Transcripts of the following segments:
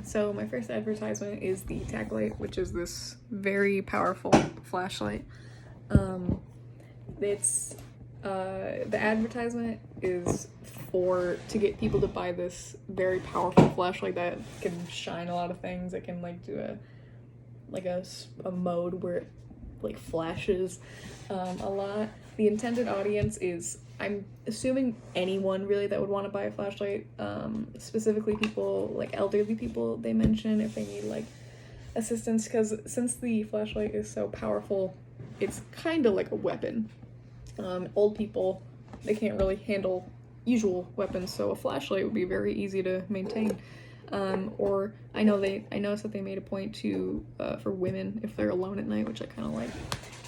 So my first advertisement is the Taglight, which is this very powerful flashlight. It's the advertisement is to get people to buy this very powerful flashlight that can shine a lot of things. It can like do a mode where it like flashes a lot. The intended audience is, I'm assuming, anyone really that would want to buy a flashlight, specifically people like elderly people they mention if they need like assistance, because since the flashlight is so powerful, it's kind of like a weapon. Old people, they can't really handle usual weapons, so a flashlight would be very easy to maintain. Or I noticed that they made a point to for women if they're alone at night, which I kind of like.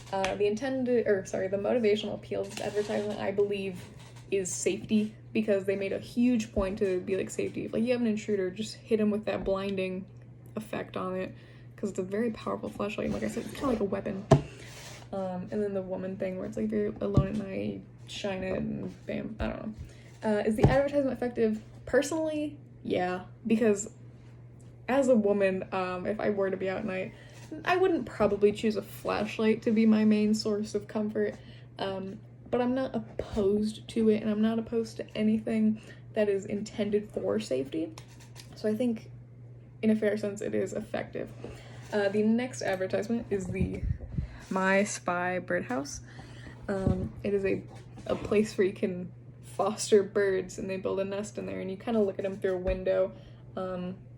The motivational appeal of this advertisement, I believe, is safety, because they made a huge point to be like safety. If like you have an intruder, just hit him with that blinding effect on it, because it's a very powerful flashlight. Like I said, it's kind of like a weapon. And then the woman thing where it's like if you're alone at night, shine it and bam. I don't know. Is the advertisement effective? Personally, yeah, because as a woman, if I were to be out at night, I wouldn't probably choose a flashlight to be my main source of comfort, but I'm not opposed to it, and I'm not opposed to anything that is intended for safety. So I think, in a fair sense, it is effective. The next advertisement is the My Spy Birdhouse. It is a place where you can foster birds, and they build a nest in there, and you kind of look at them through a window.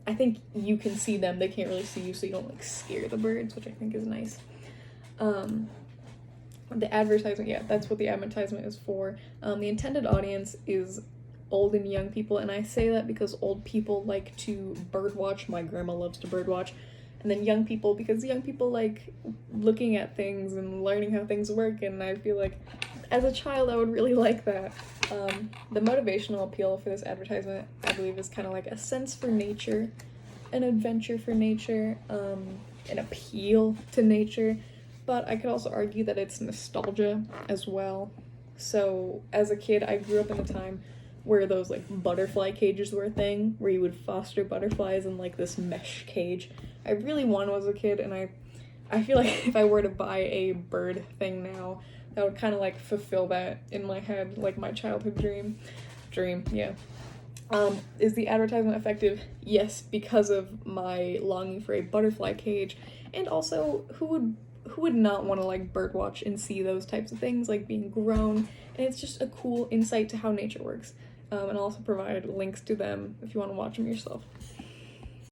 I think you can see them, they can't really see you, so you don't like scare the birds, which I think is nice. The advertisement, yeah, that's what the advertisement is for. The intended audience is old and young people, and I say that because old people like to birdwatch. My grandma loves to birdwatch. And then young people, because young people like looking at things and learning how things work, and I feel like as a child I would really like that. The motivational appeal for this advertisement, I believe, is kind of like a sense for nature, an adventure for nature, an appeal to nature, but I could also argue that it's nostalgia as well. So as a kid, I grew up in a time where those like butterfly cages were a thing, where you would foster butterflies in like this mesh cage. I really wanted as a kid, and I feel like if I were to buy a bird thing now, that would kind of like fulfill that in my head, like my childhood dream, yeah. Is the advertisement effective? Yes, because of my longing for a butterfly cage, and also who would not want to like birdwatch and see those types of things like being grown, and it's just a cool insight to how nature works. And I'll also provide links to them if you want to watch them yourself.